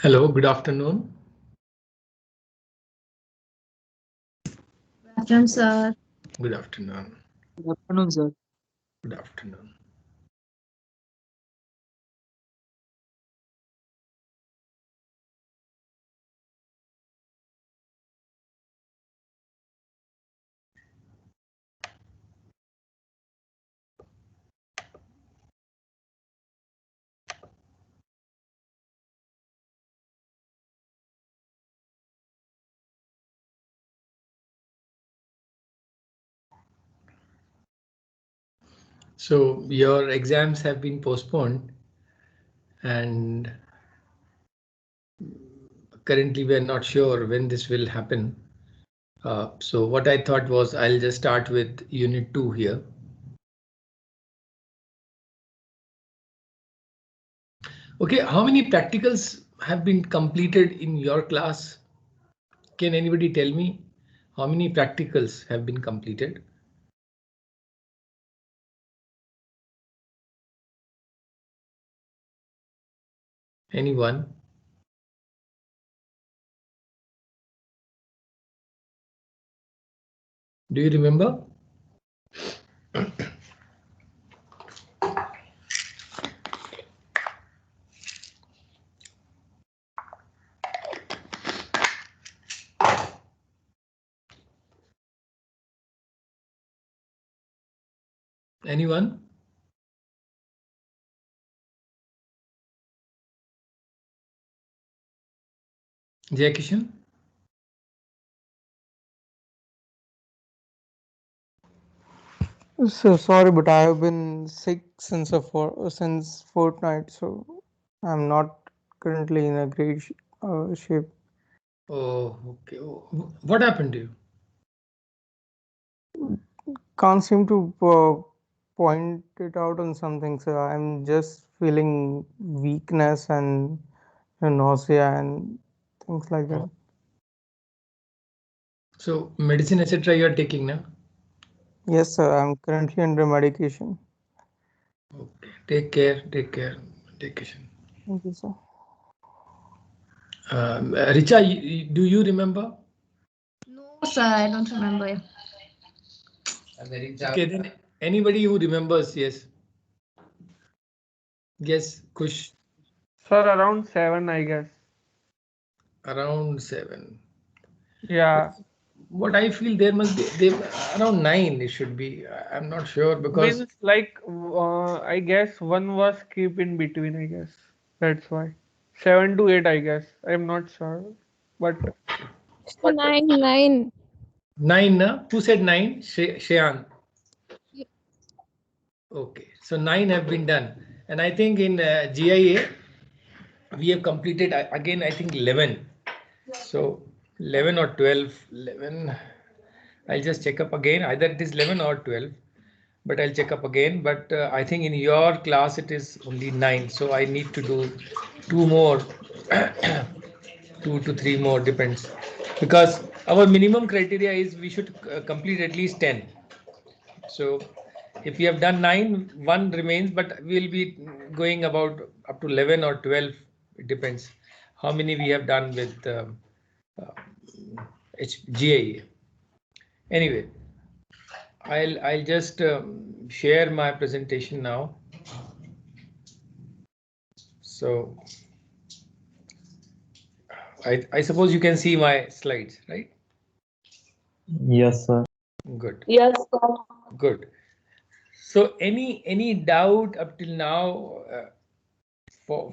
Hello, good afternoon. Good afternoon, sir. Good afternoon. Good afternoon, sir. Good afternoon. So your exams have been postponed and currently we are not sure when this will happen. So what I thought was I'll just start with unit 2 here. Okay, how many practicals have been completed in your class? Can anybody tell me how many practicals have been completed? Anyone? Do you remember? Anyone? Jai Kishan? So sorry, but I have been sick since fortnight, so I'm not currently in a great shape. Oh, okay. What happened to you? Can't seem to point it out on something, so I'm just feeling weakness and nausea and things like that. So medicine, etc. you are taking now? Yes, sir. I'm currently under medication. Okay. Take care. Take care. Take care. Thank you, sir. Richa, do you remember? No, sir, I don't remember. Okay, then anybody who remembers, yes. Yes, Kush. Sir, around 7, I guess. Around 7. Yeah. What I feel there must be they around 9 it should be. I'm not sure because Means like, I guess one was keep in between, I guess. That's why. 7 to 8, I guess. I'm not sure. But 9. 9, who said 9? Shayan. Okay, so 9 have been done, and I think in GIA we have completed again. I think 11. So 11 or 12. 11. I'll just check up again. Either it is 11 or 12, but I'll check up again. But I think in your class it is only 9. So I need to do 2 more, 2 to 3 more, depends. Because our minimum criteria is we should complete at least 10. So if we have done 9, 1 remains, but we'll be going about up to 11 or 12. It depends how many we have done with GIA. Anyway, I'll just share my presentation now. So I suppose you can see my slides, right? Yes, sir. Good. Yes, sir. Good. So any doubt up till now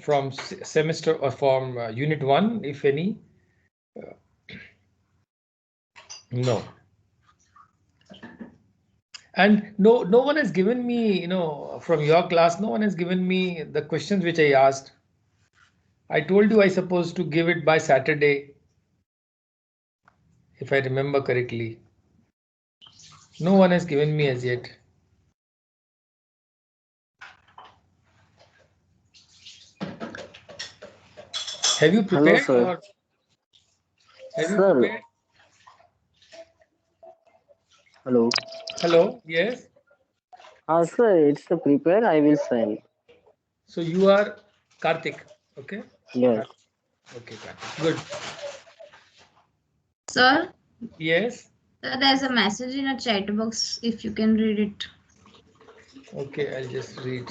from semester or from unit 1, if any? No. And no one has given me, from your class, no one has given me the questions which I asked. I told you I supposed to give it by Saturday, if I remember correctly. No one has given me as yet. Have you prepared? Hello, sir. Or have you Sir. prepared? Hello. Hello, yes. Sir, it's a prepare. I will send. So you are Karthik, okay? Yes. Okay, Karthik. Good. Sir, Yes. there's a message in a chat box if you can read it. Okay, I'll just read.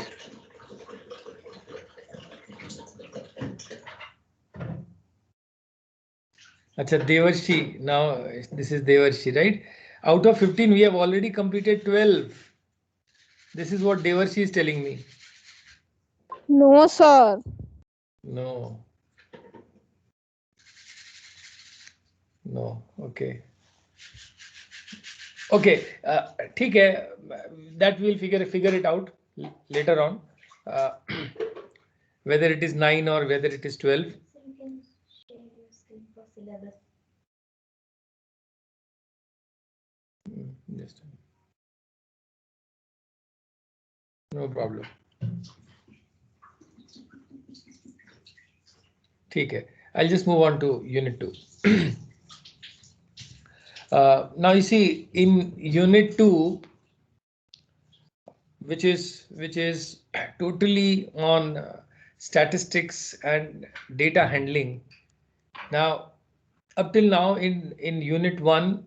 Acha, Devarshi. Now this is Devarshi, right? Out of 15, we have already completed 12. This is what Devarshi is telling me. No, sir. No. No. Okay. Okay. ठीक है. That we'll figure it out later on. Uh, whether it is 9 or whether it is 12. Just no problem. ठीक है. I'll just move on to unit 2. Now you see in unit 2, which is totally on statistics and data handling. Now, up till now in unit 1,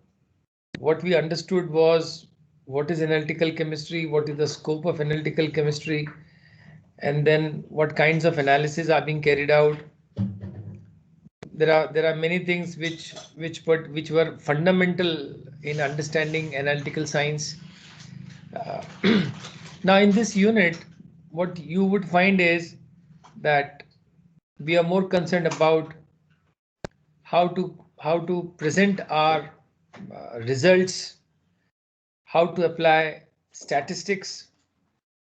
what we understood was what is analytical chemistry, what is the scope of analytical chemistry, and then what kinds of analysis are being carried out. There are many things which were fundamental in understanding analytical science. Uh, now in this unit, what you would find is that we are more concerned about how to present our results, how to apply statistics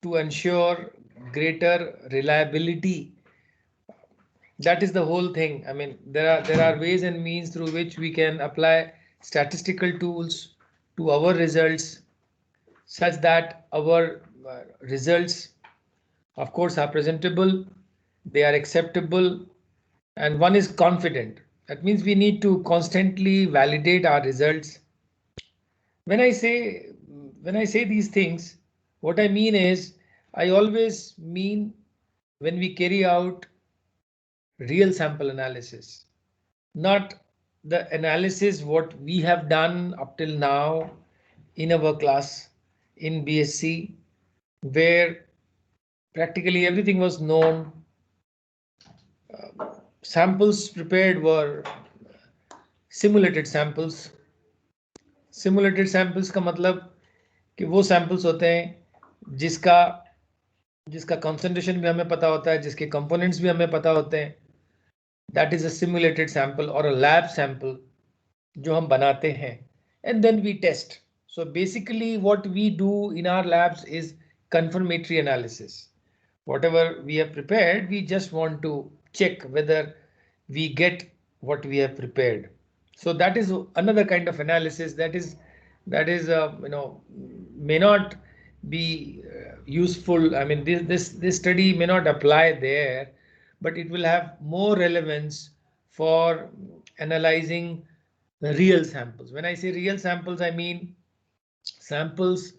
to ensure greater reliability. That is the whole thing. I mean, there are ways and means through which we can apply statistical tools to our results such that our results, of course, are presentable, they are acceptable, and one is confident. That means we need to constantly validate our results. When I say these things, what I mean is I always mean when we carry out real sample analysis, not the analysis what we have done up till now in our class in BSc, where practically everything was known. Samples prepared were simulated samples. Simulated samples का मतलब कि वो samples होते हैं जिसका concentration भी हमें पता होता है, जिसके components भी हमें पता होते हैं. That is a simulated sample or a lab sample जो हम बनाते हैं, and then we test. So basically what we do in our labs is confirmatory analysis. Whatever we have prepared, we just want to check whether we get what we have prepared. So that is another kind of analysis that is may not be useful. I mean, this study may not apply there, but it will have more relevance for analyzing real samples. When I say real samples, I mean samples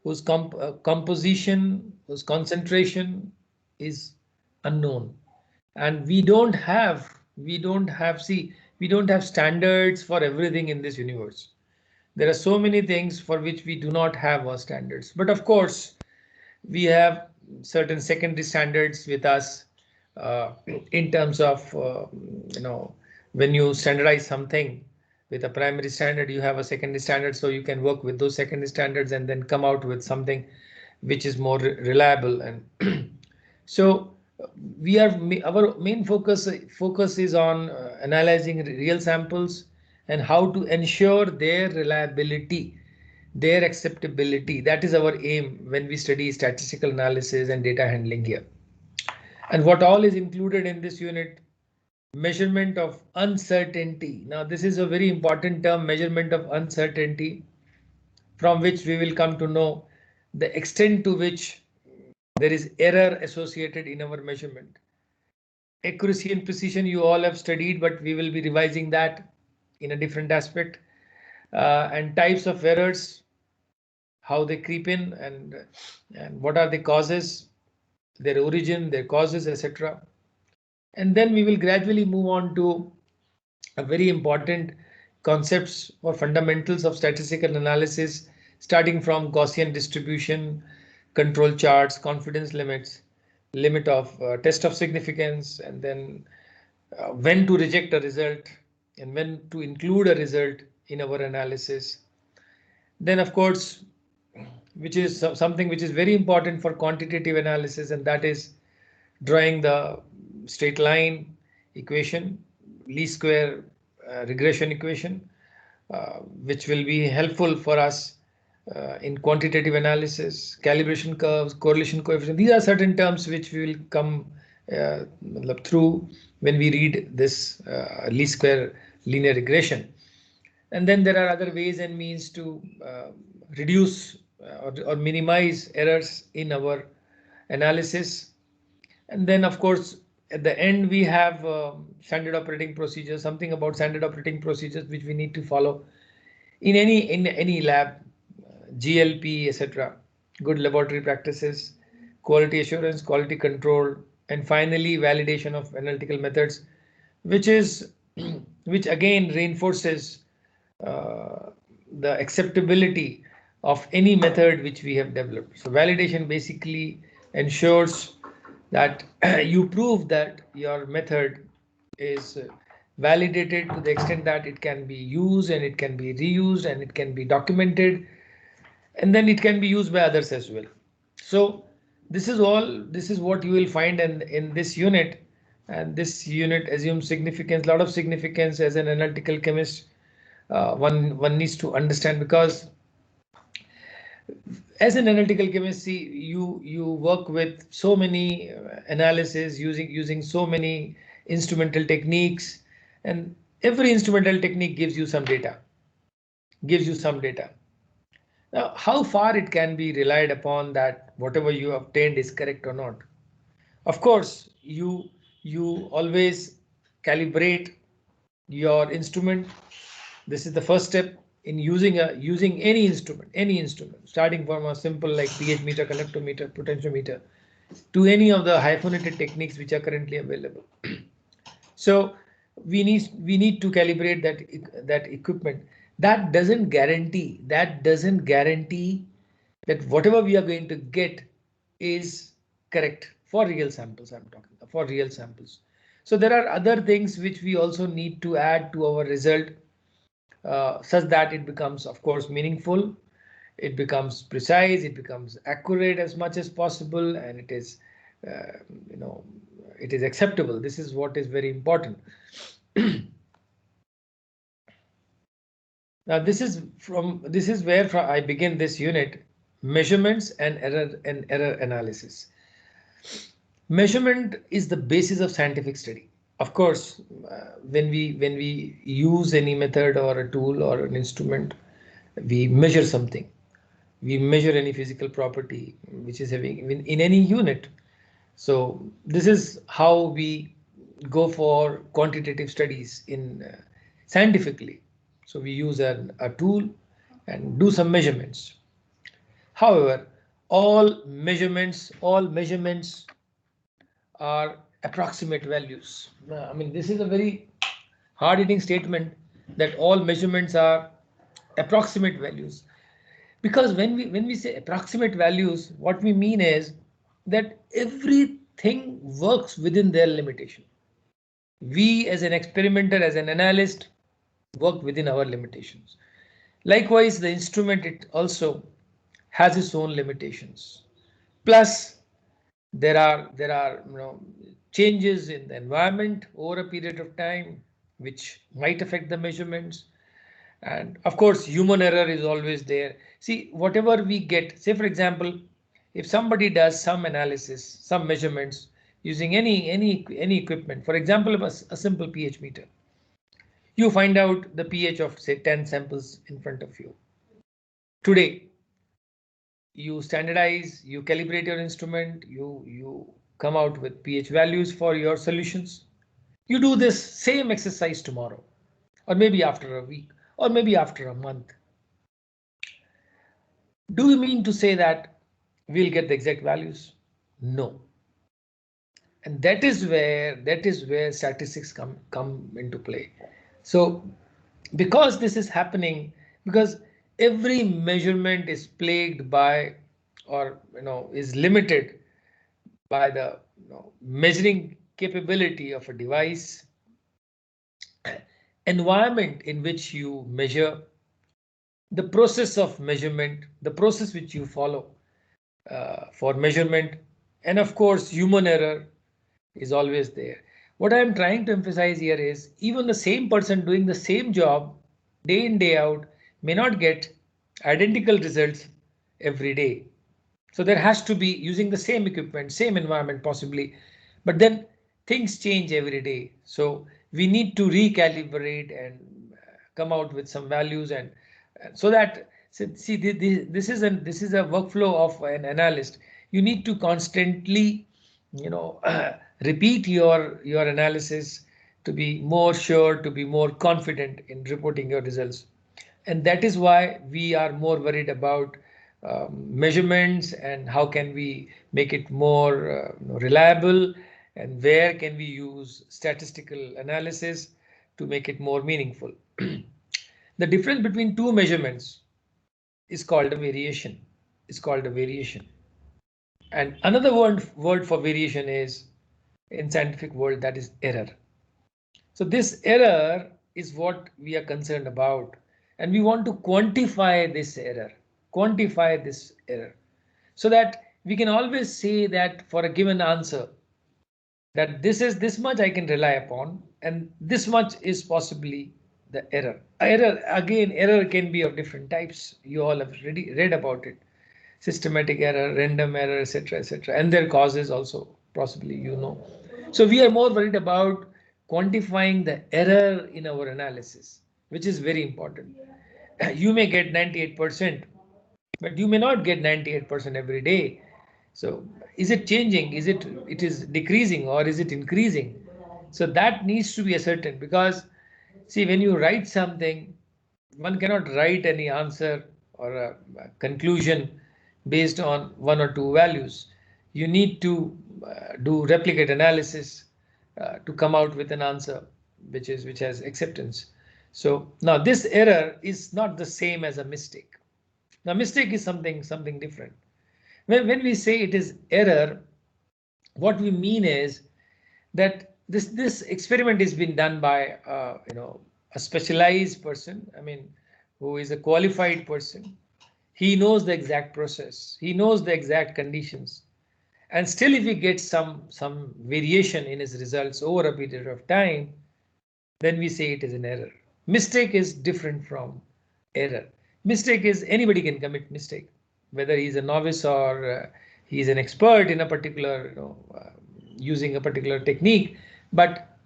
whose composition, whose concentration is unknown, and we don't have standards for everything in this universe. There are so many things for which we do not have our standards, but of course we have certain secondary standards with us in terms of when you standardize something with a primary standard, you have a secondary standard, so you can work with those secondary standards and then come out with something which is more reliable. And so we are our main focus is on analyzing real samples and how to ensure their reliability, their acceptability. That is our aim when we study statistical analysis and data handling here. And what all is included in this unit? Measurement of uncertainty. Now this is a very important term, measurement of uncertainty, from which we will come to know the extent to which there is error associated in our measurement. Accuracy and precision you all have studied, but we will be revising that in a different aspect. And types of errors, how they creep in, and what are the causes, their origin, their causes, etc. And then we will gradually move on to a very important concepts or fundamentals of statistical analysis, starting from Gaussian distribution, control charts, confidence limits, limit of test of significance, and then when to reject a result and when to include a result in our analysis. Then, of course, which is something which is very important for quantitative analysis, and that is drawing the straight line equation, least square regression equation, which will be helpful for us in quantitative analysis, calibration curves, correlation coefficient. These are certain terms which we will come through when we read this least square linear regression. And then there are other ways and means to reduce or minimize errors in our analysis. And then, of course, at the end, we have standard operating procedures, something about standard operating procedures which we need to follow in any lab, GLP, etc. Good laboratory practices, quality assurance, quality control, and finally validation of analytical methods, which is which again reinforces the acceptability of any method which we have developed. So validation basically ensures that you prove that your method is validated to the extent that it can be used and it can be reused and it can be documented, and then it can be used by others as well. So this is what you will find in this unit, and this unit assumes significance, lot of significance as an analytical chemist. One needs to understand, because as an analytical chemist, you work with so many analysis using so many instrumental techniques, and every instrumental technique gives you some data. Now, how far it can be relied upon that whatever you obtained is correct or not? Of course, you always calibrate your instrument. This is the first step in using any instrument, starting from a simple like pH meter, conductometer, potentiometer, to any of the hyphenated techniques which are currently available. So we need to calibrate that equipment. That doesn't guarantee that whatever we are going to get is correct for real samples. I'm talking for real samples. So there are other things which we also need to add to our result, such that it becomes, of course, meaningful, it becomes precise, it becomes accurate as much as possible, and it is, you know, it is acceptable. This is what is very important. Now this is where I begin this unit: measurements and error analysis. Measurement is the basis of scientific study. Of course, when we use any method or a tool or an instrument, we measure something. We measure any physical property which is having in any unit. So this is how we go for quantitative studies in scientifically. So we use a tool and do some measurements. However, all measurements are approximate values. I mean, this is a very hard-hitting statement, that all measurements are approximate values. Because when we say approximate values, what we mean is that everything works within their limitation. We as an experimenter, as an analyst, work within our limitations. Likewise, the instrument, it also has its own limitations. Plus, there are changes in the environment over a period of time which might affect the measurements. And of course, human error is always there. See, whatever we get, say for example, if somebody does some analysis, some measurements using any equipment, for example, a simple pH meter, you find out the pH of say 10 samples in front of you. Today, you standardize, you calibrate your instrument, you come out with pH values for your solutions. You do this same exercise tomorrow, or maybe after a week, or maybe after a month. Do you mean to say that we'll get the exact values? No. And that is where statistics come into play. So because this is happening, because every measurement is plagued by, or is limited by the measuring capability of a device, environment in which you measure, the process of measurement, the process which you follow for measurement, and of course human error is always there. What I am trying to emphasize here is even the same person doing the same job day in day out may not get identical results every day. So there has to be, using the same equipment, same environment possibly, but then things change every day. So we need to recalibrate and come out with some values, and so that, see, this is a workflow of an analyst. You need to constantly, repeat your analysis to be more sure, to be more confident in reporting your results. And that is why we are more worried about measurements and how can we make it more reliable, and where can we use statistical analysis to make it more meaningful. The difference between two measurements is called a variation. And another word for variation is, in scientific world, that is error. So this error is what we are concerned about, and we want to quantify this error, so that we can always say that for a given answer, that this much I can rely upon, and this much is possibly the error. Error can be of different types. You all have already read about it: systematic error, random error, etc., etc., and their causes also possibly. So we are more worried about quantifying the error in our analysis, which is very important. You may get 98%, but you may not get 98% every day. So is it changing? It is decreasing, or is it increasing? So that needs to be ascertained, because see, when you write something, one cannot write any answer or a conclusion based on one or two values. You need to do replicate analysis to come out with an answer which has acceptance. So now this error is not the same as a mistake. Now mistake is something different. When we say it is error, what we mean is that this experiment is being done by a specialized person, who is a qualified person. He knows the exact process, he knows the exact conditions, and still if he gets some variation in his results over a period of time, then we say it is an error. Mistake is different from error. Mistake is, anybody can commit mistake, whether he's a novice or he's an expert in a particular, using a particular technique, but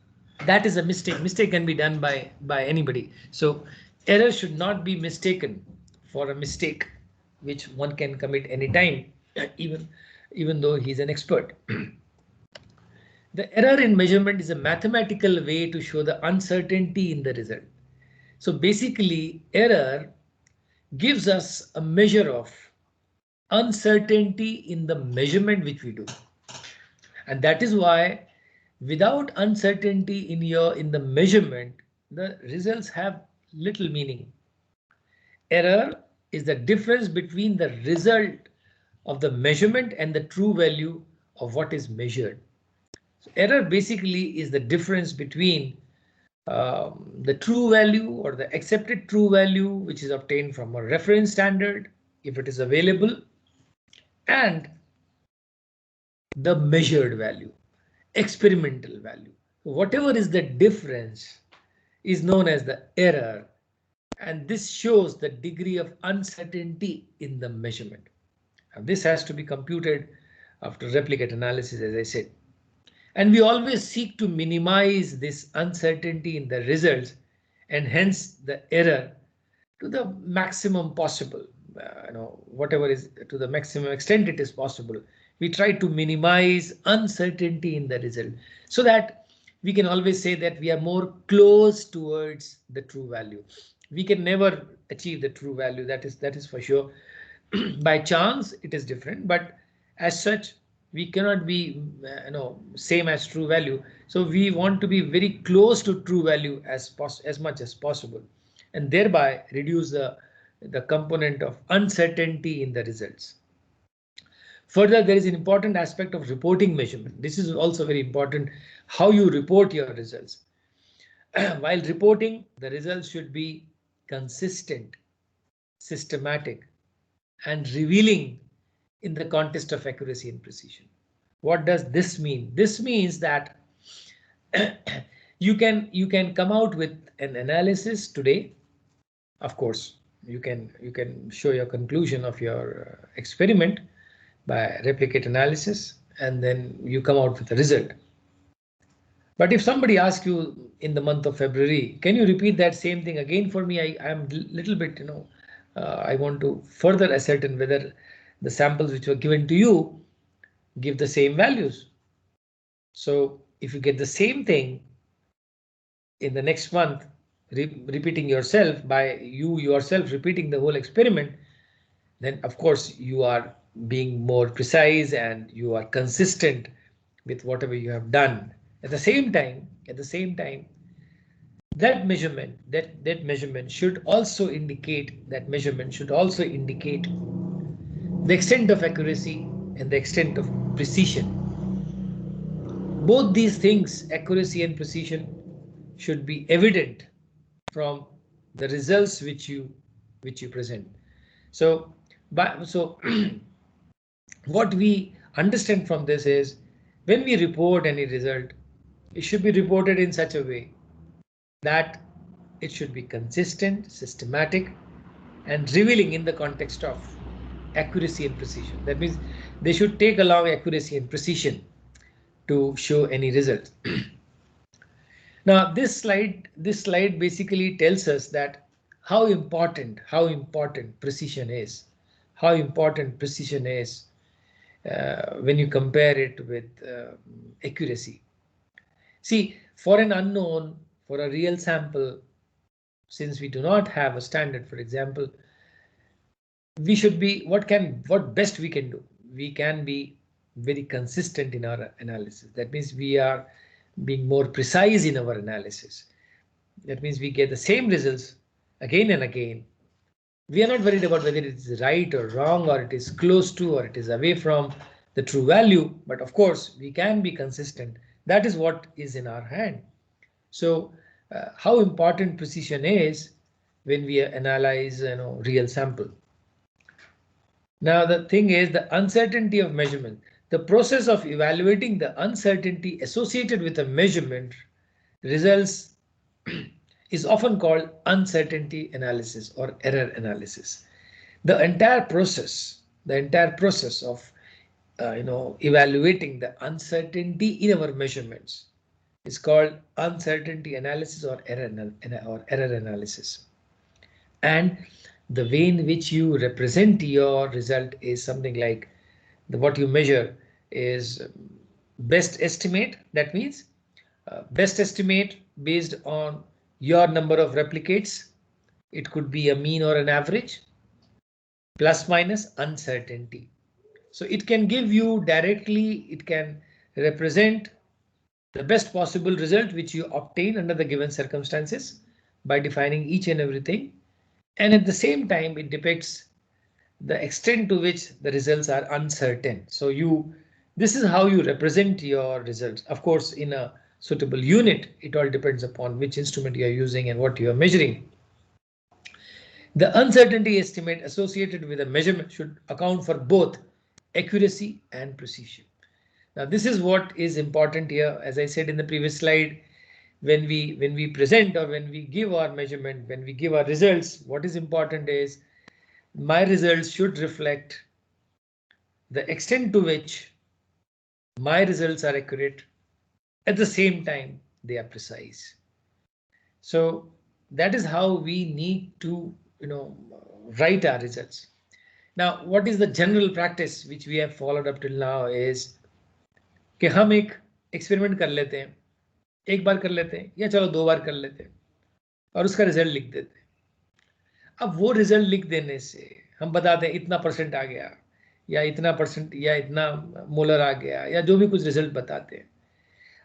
that is a mistake. Mistake can be done by anybody. So error should not be mistaken for a mistake, which one can commit anytime, even though he's an expert. The error in measurement is a mathematical way to show the uncertainty in the result. So basically, error gives us a measure of uncertainty in the measurement which we do. And that is why without uncertainty in the measurement, the results have little meaning. Error is the difference between the result of the measurement and the true value of what is measured. So error basically is the difference between the true value or the accepted true value, which is obtained from a reference standard, if it is available, and the measured value, experimental value. Whatever is the difference is known as the error, and this shows the degree of uncertainty in the measurement. And this has to be computed after replicate analysis, as I said. And we always seek to minimize this uncertainty in the results, and hence the error to the maximum possible, whatever is to the maximum extent it is possible. We try to minimize uncertainty in the result, so that we can always say that we are more close towards the true value. We can never achieve the true value, that is for sure. By chance it is different, but as such we cannot be same as true value. So we want to be very close to true value as much as possible, and thereby reduce the component of uncertainty in the results. Further, there is an important aspect of reporting measurement. This is also very important, how you report your results. While reporting, the results should be consistent, systematic, and revealing in the context of accuracy and precision. What does this mean? This means that you can come out with an analysis today. Of course, you can show your conclusion of your experiment by replicate analysis, and then you come out with a result. But if somebody asks you in the month of February, can you repeat that same thing again for me? I am little bit, I want to further ascertain whether the samples which were given to you give the same values. So if you get the same thing in the next month, repeating yourself by you yourself repeating the whole experiment, then of course you are being more precise and you are consistent with whatever you have done. At the same time, that measurement should also indicate the extent of accuracy and the extent of precision. Both these things, accuracy and precision, should be evident from the results which you present. So what we understand from this is, when we report any result, it should be reported in such a way that it should be consistent, systematic, and revealing in the context of accuracy and precision. That means they should take along accuracy and precision to show any result. Now this slide basically tells us that how important precision is. How important precision is when you compare it with accuracy. See, for an unknown, for a real sample, since we do not have a standard, for example, we should be, what best we can do? We can be very consistent in our analysis. That means we are being more precise in our analysis. That means we get the same results again and again. We are not worried about whether it is right or wrong, or it is close to, or it is away from the true value. But of course, we can be consistent. That is what is in our hand. So how important precision is when we analyze real sample. Now the thing is the uncertainty of measurement. The process of evaluating the uncertainty associated with a measurement results is often called uncertainty analysis or error analysis. The entire process of evaluating the uncertainty in our measurements is called uncertainty analysis or error analysis. And the way in which you represent your result is something like what you measure is best estimate. That means best estimate based on your number of replicates. It could be a mean or an average, plus minus uncertainty. So it can give you directly, it can represent the best possible result which you obtain under the given circumstances by defining each and everything. And at the same time, it depicts the extent to which the results are uncertain. So this is how you represent your results. Of course, in a suitable unit, it all depends upon which instrument you are using and what you are measuring. The uncertainty estimate associated with a measurement should account for both accuracy and precision. Now, this is what is important here. As I said in the previous slide, when we present or when we give our measurement, when we give our results, what is important is my results should reflect the extent to which my results are accurate. At the same time, they are precise. So that is how we need to write our results. Now, what is the general practice which we have followed up till now is कि हम एक experiment कर लेते हैं, एक बार कर लेते हैं या चलो 2 बार कर लेते हैं और उसका रिजल्ट लिख देते हैं. अब वो रिजल्ट लिख देने से हम बताते हैं इतना % आ गया, या इतना परसेंट या इतना मोलर आ गया या जो भी कुछ रिजल्ट बताते हैं।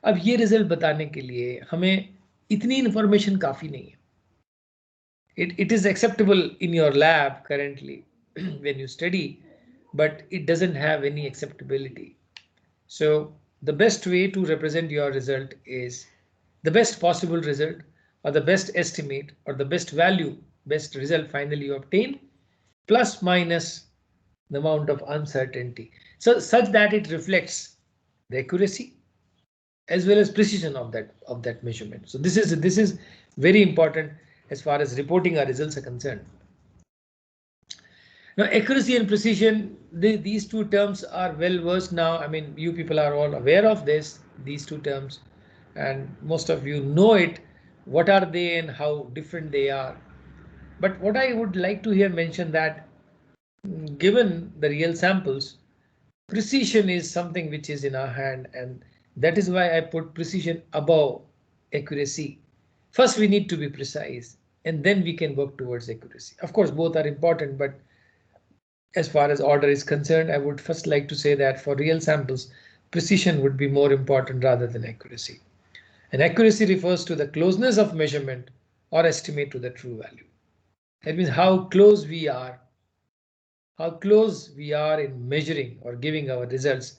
अब ये रिजल्ट बताने के लिए हमें इतनी इंफॉर्मेशन काफ़ी नहीं है। It is acceptable in your lab currently when you study, but it doesn't have any acceptability. So the best way to represent your result is the best possible result, or the best estimate, or the best value, best result finally you obtain, plus minus the amount of uncertainty, so such that it reflects the accuracy as well as precision of that measurement. So this is very important as far as reporting our results are concerned. Now, accuracy and precision, these two terms are well versed now. I mean, you people are all aware of these two terms, and most of you know it. What are they and how different they are? But what I would like to here mention that given the real samples, precision is something which is in our hand, and that is why I put precision above accuracy. First, we need to be precise, and then we can work towards accuracy. Of course, both are important, but as far as order is concerned, I would first like to say that for real samples, precision would be more important rather than accuracy. And accuracy refers to the closeness of measurement or estimate to the true value. That means how close we are in measuring or giving our results,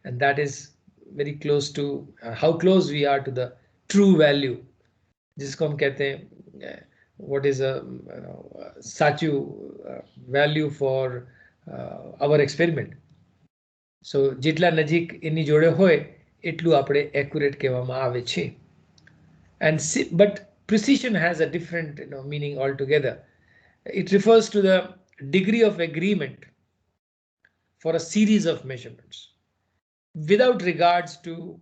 and that is very close to how close we are to the true value, जिसको हम कहते हैं what is a સાચું value for our experiment. So જેટલા નજીક એની જોડે હોય એટલું આપણે accurate કહેવામાં આવે છે. And but precision has a different meaning altogether. It refers to the degree of agreement for a series of measurements without regards to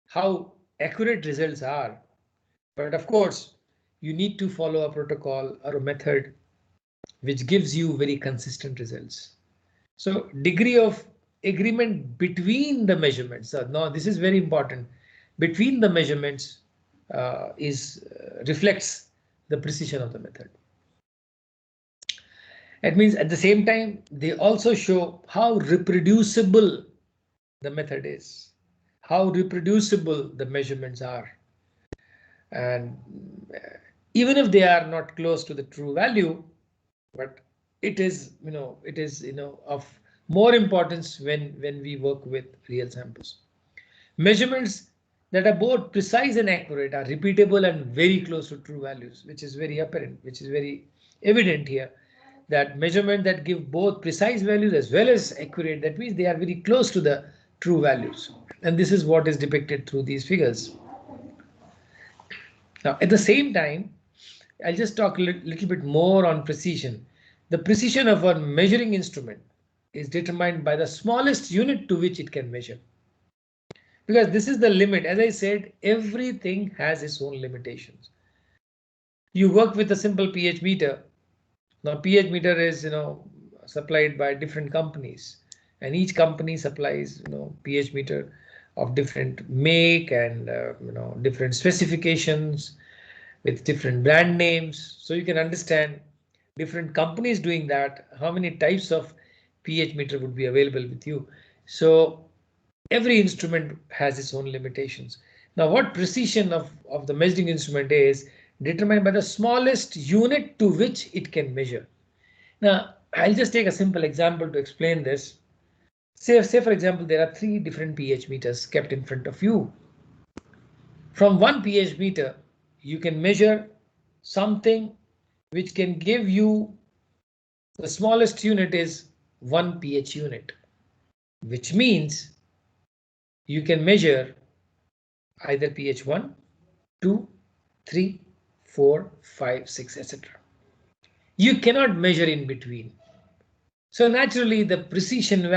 how accurate results are. But of course, you need to follow a protocol or a method which gives you very consistent results. So degree of agreement between the measurements. Now this is very important. Between the measurements reflects the precision of the method. That means at the same time, they also show how reproducible the method is, how reproducible the measurements are. And even if they are not close to the true value, but it is of more importance when we work with real samples. Measurements that are both precise and accurate are repeatable and very close to true values, which is very apparent, which is very evident here. That measurement that give both precise values as well as accurate, that means they are very close to the true values. And this is what is depicted through these figures. Now, at the same time, I'll just talk a little bit more on precision. The precision of a measuring instrument is determined by the smallest unit to which it can measure. Because this is the limit. As I said, everything has its own limitations. You work with a simple pH meter. Now, pH meter is supplied by different companies, and each company supplies pH meter of different make and different specifications with different brand names. So you can understand different companies doing that, how many types of pH meter would be available with you. So every instrument has its own limitations. Now, what precision of the measuring instrument is determined by the smallest unit to which it can measure. Now, I'll just take a simple example to explain this. Say for example, there are 3 different pH meters kept in front of you. From one pH meter, you can measure something which can give you the smallest unit is 1 pH unit, which means you can measure either pH 1, 2, 3, 4, 5, 6, etc. You cannot measure in between. So naturally, the precision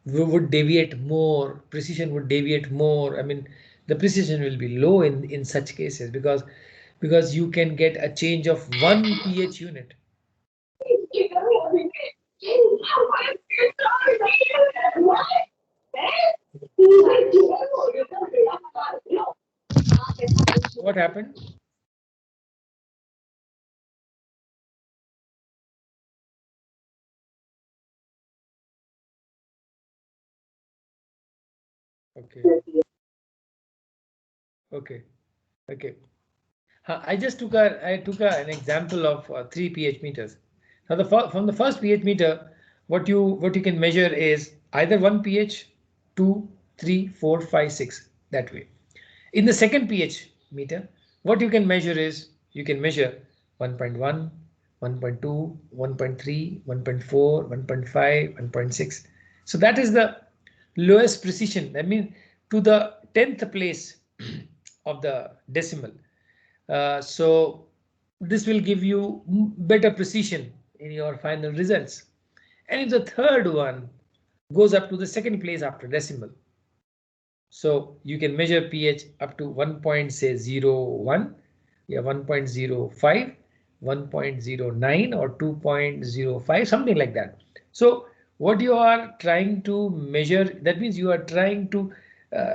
would deviate more. Precision would deviate more. I mean, the precision will be low in such cases because you can get a change of 1 pH unit. What happened? Okay. Okay. Okay. I just took an example of 3 pH meters. Now from the first pH meter, what you can measure is either 1 pH, 2, 3, 4, 5, 6, that way. In the second pH meter, what you can measure is you can measure 1.1, 1.2, 1.3, 1.4, 1.5, 1.6. So that is the lowest precision. That means to the 10th place of the decimal. So this will give you better precision in your final results. And if the third one goes up to the second place after decimal, so you can measure pH up to 1.01, yeah, 1.05, 1.09 or 2.05, something like that. So what you are trying to measure, that means you are trying to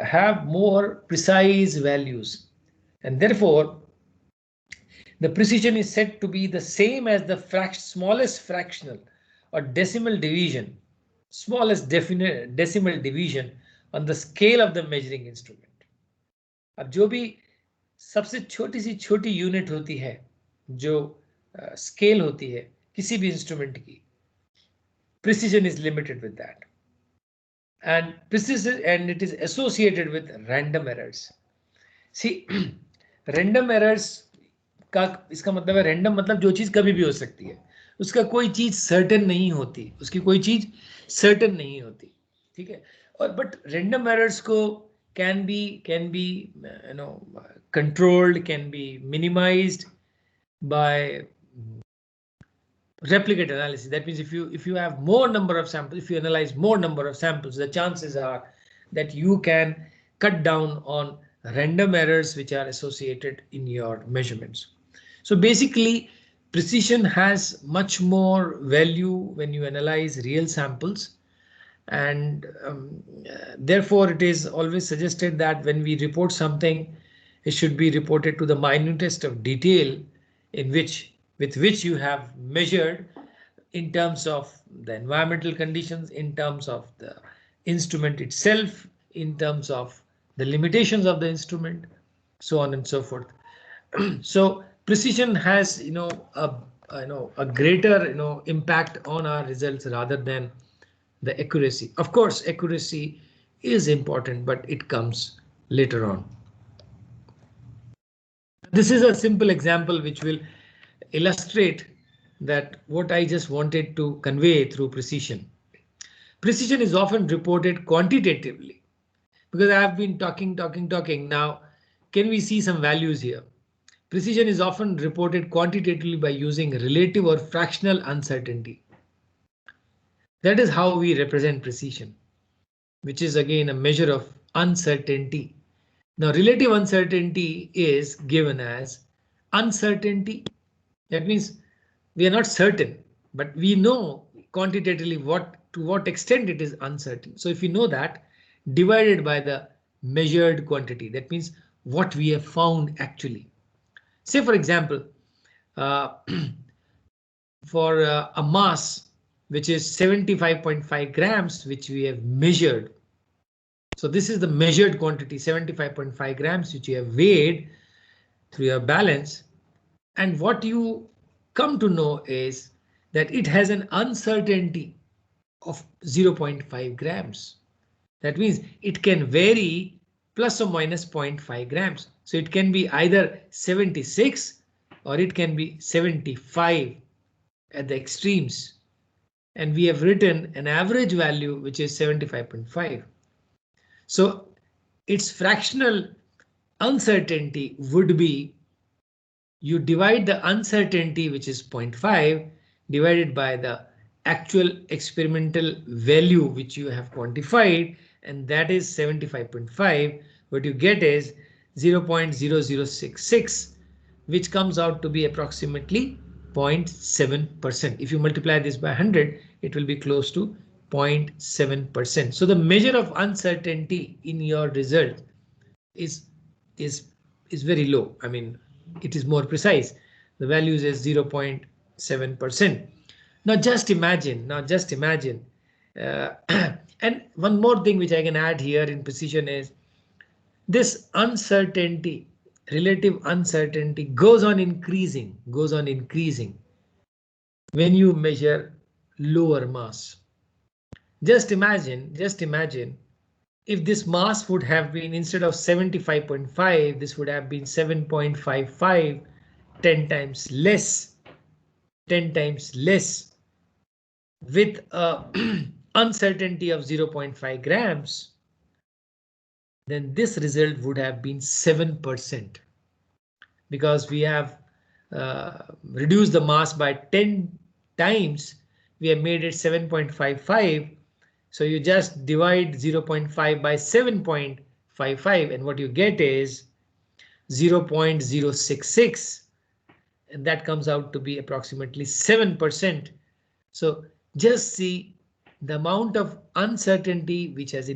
have more precise values, and therefore the precision is said to be the same as the smallest fractional or decimal division, smallest decimal division on the scale of the measuring instrument. अब जो भी सबसे छोटी सी छोटी unit होती है, जो scale होती है किसी भी इंस्ट्रूमेंट की, precision is limited with that, and precision, and it is associated with random errors. See, random errors का इसका मतलब है रैंडम मतलब जो चीज कभी भी हो सकती है, उसका कोई चीज सर्टेन नहीं होती, उसकी कोई चीज सर्टेन नहीं होती, ठीक है. और बट रैंडम एरर्स को can be controlled, can be minimized by replicate analysis. That means if you have more number of samples, if you analyze more number of samples, the chances are that you can cut down on random errors which are associated in your measurements. So basically, precision has much more value when you analyze real samples, and therefore it is always suggested that when we report something, it should be reported to the minutest of detail with which you have measured in terms of the environmental conditions, in terms of the instrument itself, in terms of the limitations of the instrument, so on and so forth. So precision has a greater impact on our results rather than the accuracy. Of course, accuracy is important, but it comes later on. This is a simple example which will illustrate that what I just wanted to convey through precision. Precision is often reported quantitatively, because I have been talking. Now, can we see some values here? Precision is often reported quantitatively by using relative or fractional uncertainty. That is how we represent precision, which is again a measure of uncertainty. Now, relative uncertainty is given as uncertainty. That means we are not certain, but we know quantitatively to what extent it is uncertain. So if you know that, divided by the measured quantity, that means what we have found actually. Say, for example, for a mass which is 75.5 grams, which we have measured. So this is the measured quantity, 75.5 grams, which you have weighed through your balance. And what you come to know is that it has an uncertainty of 0.5 grams. That means it can vary plus or minus 0.5 grams. So it can be either 76 or it can be 75 at the extremes. And we have written an average value which is 75.5. So its fractional uncertainty would be, you divide the uncertainty, which is 0.5, divided by the actual experimental value which you have quantified, and that is 75.5. What you get is 0.0066, which comes out to be approximately 0.7%. If you multiply this by 100, it will be close to 0.7%. So the measure of uncertainty in your result is very low. I mean, it is more precise. The value is 0.7%. Now just imagine, And one more thing which I can add here in precision is this uncertainty, relative uncertainty goes on increasing when you measure lower mass. Just imagine if this mass would have been, instead of 75.5, this would have been 7.55, 10 times less with a uncertainty of 0.5 grams, then this result would have been 7%, because we have reduced the mass by 10 times. We have made it 7.55. So you just divide 0.5 by 7.55 and what you get is 0.066, and that comes out to be approximately 7%. So just see the amount of uncertainty which is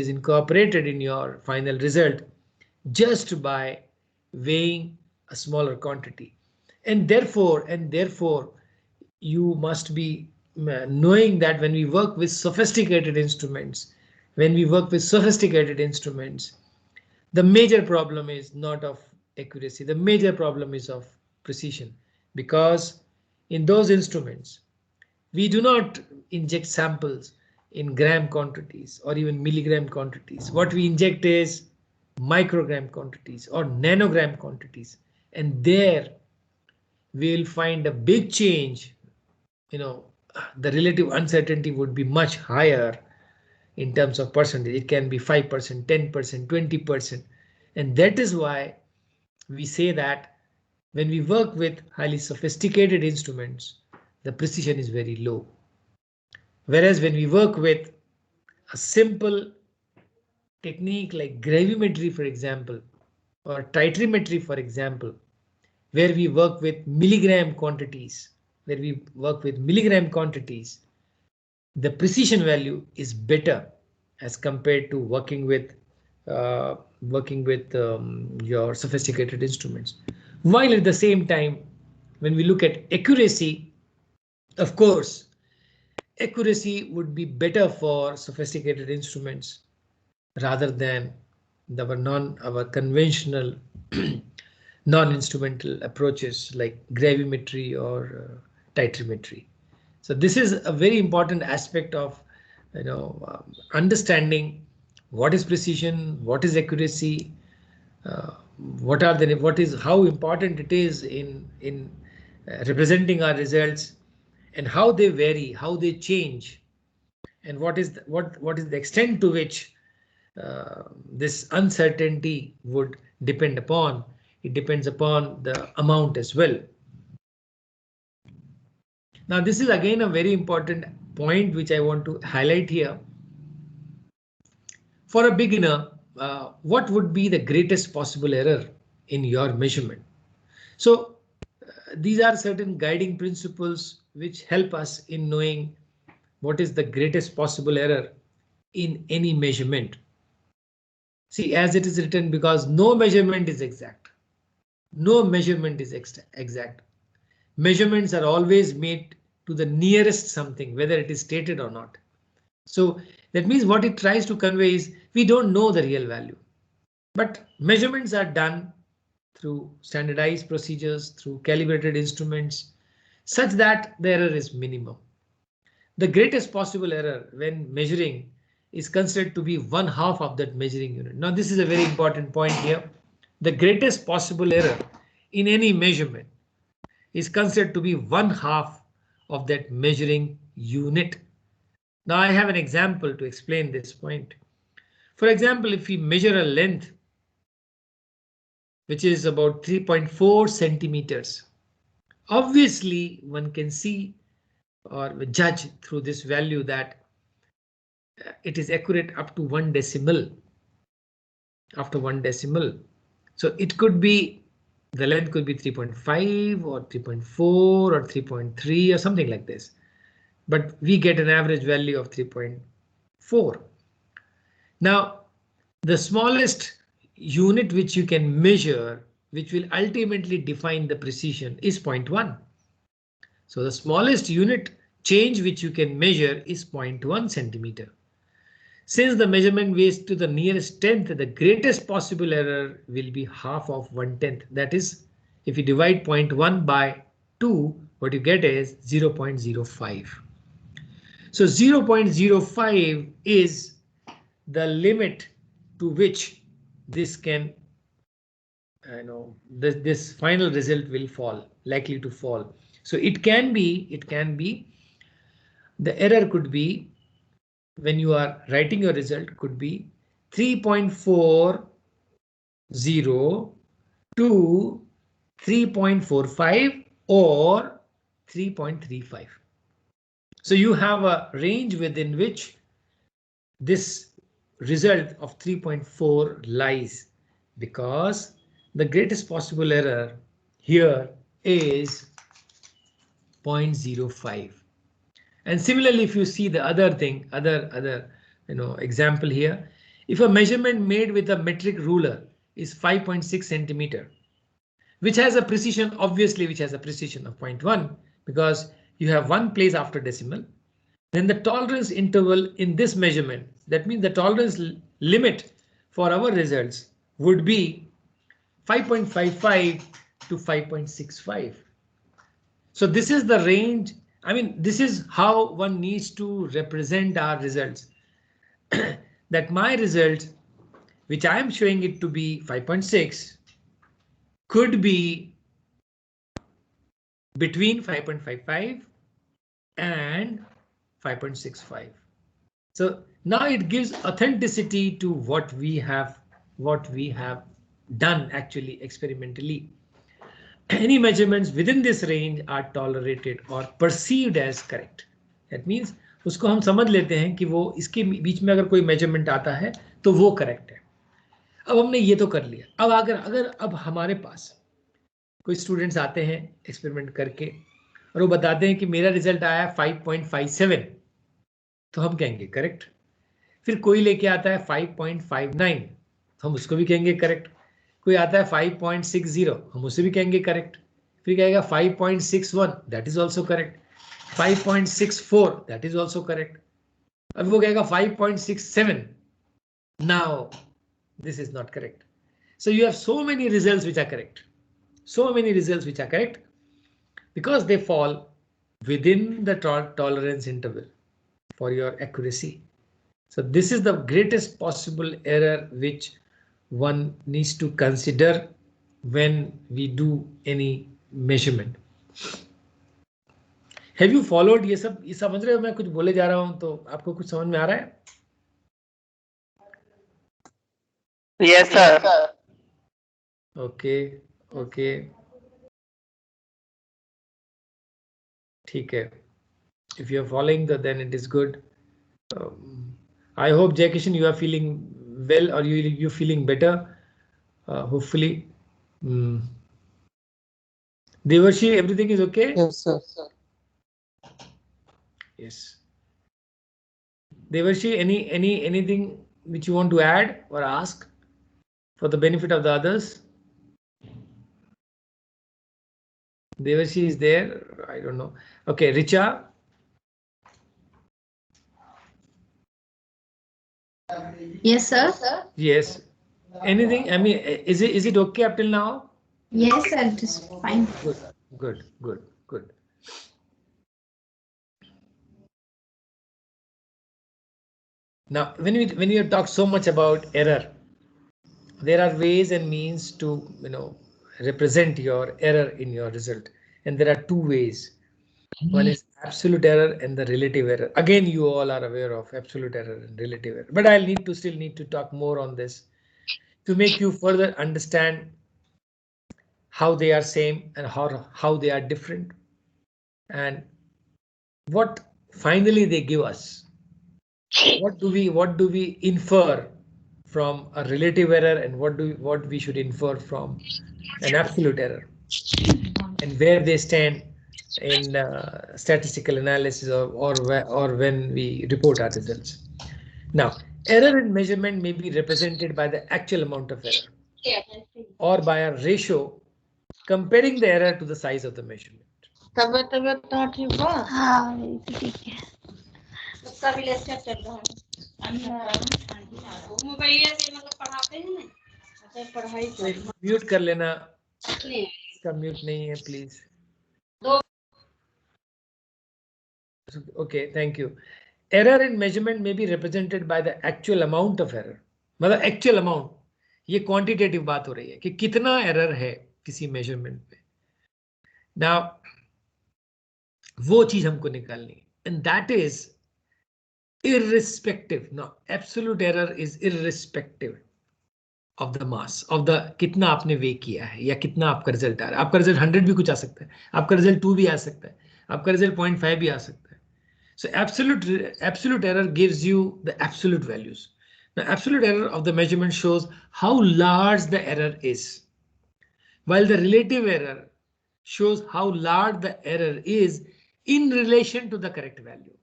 incorporated in your final result just by weighing a smaller quantity. And therefore you must be knowing that when we work with sophisticated instruments, the major problem is not of accuracy, the major problem is of precision, because in those instruments we do not inject samples in gram quantities or even milligram quantities. What we inject is microgram quantities or nanogram quantities, and there we'll find a big change. The relative uncertainty would be much higher in terms of percentage. It can be 5%, 10%, 20%. And that is why we say that when we work with highly sophisticated instruments, the precision is very low. Whereas when we work with a simple technique like gravimetry, for example, or titrimetry, for example, where we work with milligram quantities, the precision value is better as compared to working with your sophisticated instruments. While at the same time, when we look at accuracy, of course, accuracy would be better for sophisticated instruments rather than our conventional non-instrumental approaches like gravimetry or titrimetry. So this is a very important aspect of understanding what is precision, what is accuracy, how important it is in representing our results, and how they vary, how they change, and what is the extent to which this uncertainty would depend upon. It depends upon the amount as well. Now, this is again a very important point which I want to highlight here. For a beginner, what would be the greatest possible error in your measurement? So these are certain guiding principles which help us in knowing what is the greatest possible error in any measurement. See, as it is written, because no measurement is exact. No measurement is exact. Measurements are always made to the nearest something, whether it is stated or not. So that means what it tries to convey is we don't know the real value, but measurements are done through standardized procedures, through calibrated instruments, such that the error is minimum. The greatest possible error when measuring is considered to be 1/2 of that measuring unit. Now, this is a very important point here. The greatest possible error in any measurement is considered to be 1/2 of that measuring unit. Now, I have an example to explain this point. For example, if we measure a length which is about 3.4 centimeters, obviously one can see or judge through this value that it is accurate up to 1 decimal. After 1 decimal. So it could be, the length could be 3.5 or 3.4 or 3.3 or something like this. But we get an average value of 3.4. Now, the smallest unit which you can measure, which will ultimately define the precision, is 0.1. So the smallest unit change which you can measure is 0.1 centimeter. Since the measurement weighs to the nearest tenth, the greatest possible error will be half of 1/10. That is, if you divide 0.1 by 2, what you get is 0.05. So 0.05 is the limit to which this can, this final result will fall, likely to fall. So it can be, the error could be, when you are writing your result, could be 3.40 to 3.45 or 3.35. So you have a range within which this result of 3.4 lies, because the greatest possible error here is 0.05. And similarly, if you see the other thing, other example here, if a measurement made with a metric ruler is 5.6 centimeter, which has a precision, obviously, which has a precision of 0.1, because you have one place after decimal, then the tolerance interval in this measurement, that means the tolerance limit for our results would be 5.55 to 5.65. So this is the range. I mean, this is how one needs to represent our results. That my result, which I am showing it to be 5.6, could be between 5.55 and 5.65. So now it gives authenticity to what we have done actually experimentally. Any measurements within this range are tolerated or perceived as correct. That means उसको हम समझ लेते हैं कि वो इसके बीच में अगर कोई मेजरमेंट आता है तो वो करेक्ट है. अब हमने ये तो कर लिया. अब अगर अब हमारे पास कोई स्टूडेंट्स आते हैं एक्सपेरिमेंट करके और वो बताते हैं कि मेरा रिजल्ट आया 5.57, तो हम कहेंगे करेक्ट. फिर कोई लेके आता है 5.59, हम उसको भी कहेंगे करेक्ट. कोई आता है 5.60, हम उसे भी कहेंगे करेक्ट. फिर कहेगा 5.61, that is also correct. 5.64, that is also correct. अब वो कहेगा 5.67, now this is not correct. So you have so many results which are correct. So many results which are correct because they fall within the tolerance interval for your accuracy. So this is the greatest possible error which one needs to consider when we do any measurement. Have you followed ये समझ रहे हो? मैं कुछ बोले जा रहा हूं तो आपको कुछ समझ में आ रहा है? Yes, sir. Okay. ठीक है. If you are following then it is good. I hope Jai Kishan you are feeling well, or you feeling better. Hopefully. Devarshi, everything is okay? Yes, sir. Yes. Devarshi, anything which you want to add or ask for the benefit of the others? Devarshi is there. I don't know. Okay, Richa. Yes, sir. Yes. Anything? I mean, is it okay up till now? Yes, sir. It is fine. Good. Now, when you talk so much about error, there are ways and means to represent your error in your result, and there are two ways. One is absolute error and the relative error. Again, you all are aware of absolute error and relative error, but I'll still need to talk more on this to make you further understand how they are same and how they are different, and what finally they give us. What do we infer from a relative error, and what we should infer from an absolute error, and where they stand in statistical analysis or when we report our results. Now, error in measurement may be represented by the actual amount of error or by a ratio comparing the error to the size of the measurement. तबियत तबियत तो ठीक बा। हाँ ठीक है। उसका भी लेक्चर चल रहा है। मोबाइल से मतलब पढ़ाते हैं ना। अच्छा पढ़ाई चल रही म्यूट कर लेना, है। इसका म्यूट नहीं है प्लीज। दो Okay, thank you. Error in measurement may be represented by the actual amount of error. मतलब actual amount, ये quantitative बात हो रही है कि कितना error है किसी measurement पे. Now, वो चीज हमको निकालनी है. And that is irrespective. Now, absolute error is irrespective of the mass, of the कितना आपने वे किया है या कितना आपका रिजल्ट आ रहा है. आपका रिजल्ट 100 भी कुछ आ सकता है, आपका रिजल्ट 2 भी आ सकता है, आपका रिजल्ट 0.5 भी आ सकता है. So absolute error gives you the absolute values. Now absolute error of the measurement shows how large the error is, while the relative error shows how large the error is in relation to the correct value.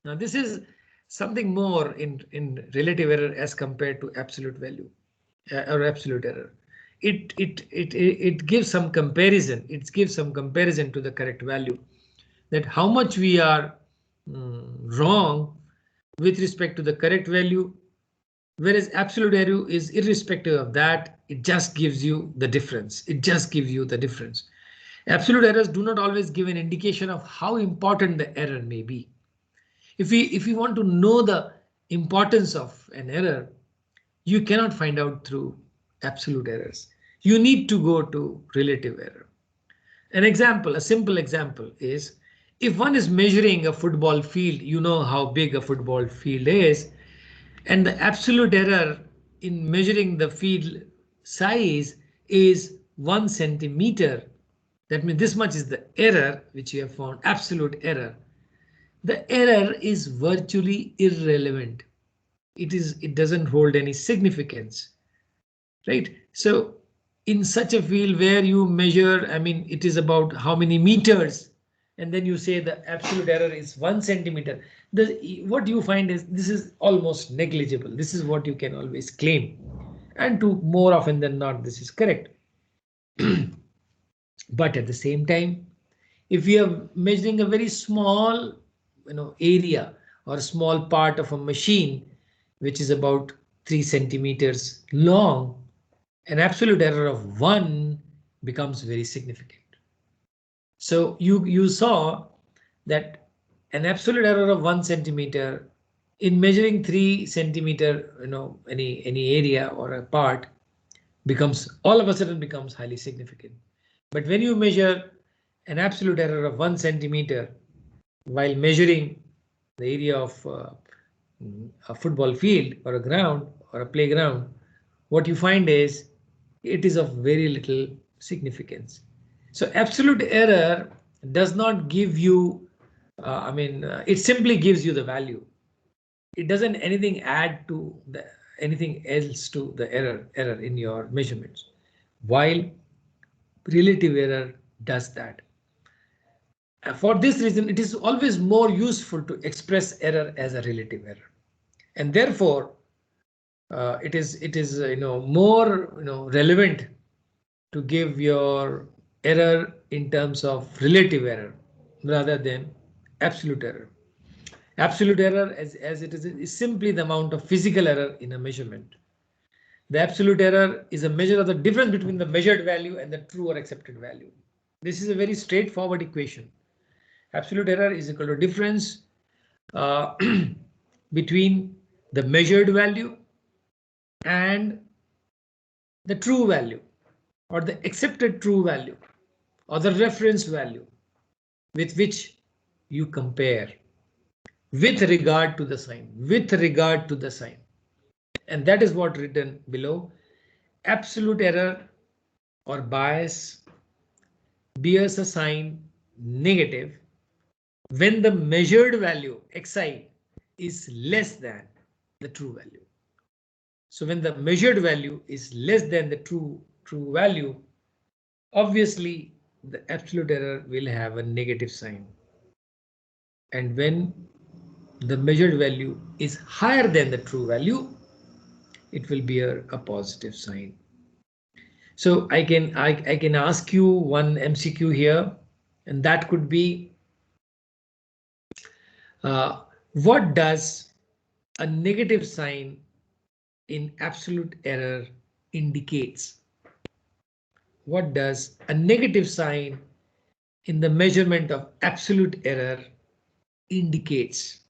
Now this is something more in relative error as compared to absolute value or absolute error. It gives some comparison. It gives some comparison to the correct value, that how much we are wrong with respect to the correct value, whereas absolute error is irrespective of that. It just gives you the difference. It just gives you the difference. Absolute errors do not always give an indication of how important the error may be. If we want to know the importance of an error, you cannot find out through absolute errors. You need to go to relative error. An example, a simple example is, if one is measuring a football field, you know how big a football field is, and the absolute error in measuring the field size is 1 centimeter. That means this much is the error which you have found, absolute error. The error is virtually irrelevant. It doesn't hold any significance, right? So in such a field where you measure, I mean, it is about how many meters, and then you say the absolute error is 1 centimeter. What you find is this is almost negligible. This is what you can always claim, and to more often than not this is correct. But at the same time, if we are measuring a very small area or small part of a machine which is about 3 centimeters long, an absolute error of 1 becomes very significant. So you saw that an absolute error of 1 centimeter in measuring 3 centimeter, any area or a part becomes all of a sudden becomes highly significant. But when you measure an absolute error of 1 centimeter while measuring the area of a football field or a ground or a playground, what you find is it is of very little significance. So absolute error does not give you, it simply gives you the value. It doesn't anything add to anything else to the error in your measurements, while relative error does that. For this reason, it is always more useful to express error as a relative error, and therefore it is more relevant to give your error in terms of relative error rather than absolute error. Absolute error, as it is simply the amount of physical error in a measurement. The absolute error is a measure of the difference between the measured value and the true or accepted value. This is a very straightforward equation. Absolute error is equal to difference between the measured value and the true value, or the accepted true value, or the reference value with which you compare with regard to the sign, and that is what written below. Absolute error or bias bears a sign negative when the measured value xi is less than the true value. So when the measured value is less than the true value, obviously the absolute error will have a negative sign. And when the measured value is higher than the true value, it will bear a positive sign. So I can ask you one MCQ here. and that could be what does a negative sign in absolute error indicates? What does a negative sign in the measurement of absolute error indicates?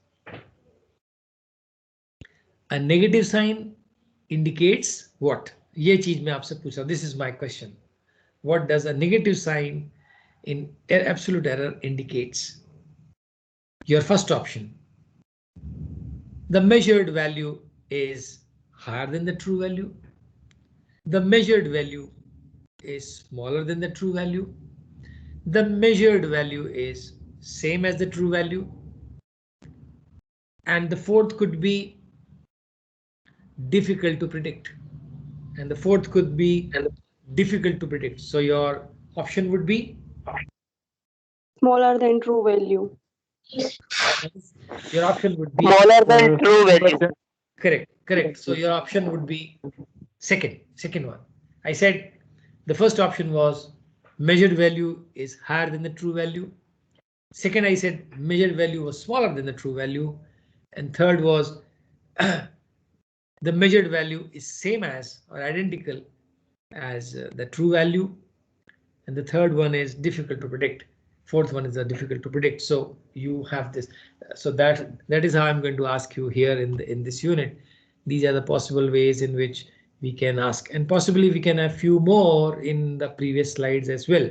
A negative sign indicates what? ये चीज मैं आपसे पूछ रहा हूं. This is my question. What does a negative sign in absolute error indicates? Your first option. The measured value is higher than the true value. The measured value is smaller than the true value. The measured value is same as the true value. And the fourth could be difficult to predict. And the fourth could be difficult to predict. So your option would be smaller than true value. Your option would be Smaller than true value. correct. So your option would be second one. I said the first option was measured value is higher than the true value. Second, I said measured value was smaller than the true value. And third was the measured value is same as or identical as the true value. And the third one is difficult to predict. Fourth one is difficult to predict. So you have this. So that is how I'm going to ask you here in this unit. These are the possible ways in which we can ask, and possibly we can have few more in the previous slides as well.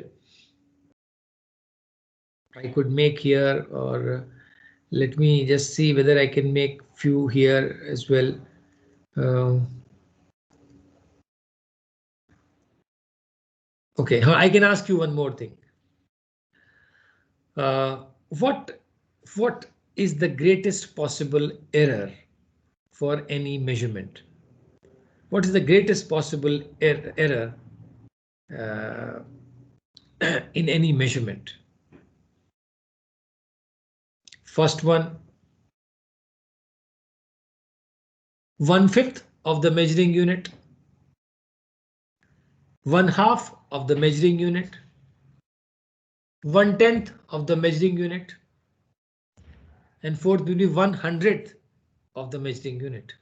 I could make here, or let me just see whether I can make few here as well. Okay, I can ask you one more thing. What is the greatest possible error for any measurement? What is the greatest possible error in any measurement? First one, 1/5 of the measuring unit, 1/2 of the measuring unit, 1/10 of the measuring unit, and fourth will be 1/100th of the measuring unit.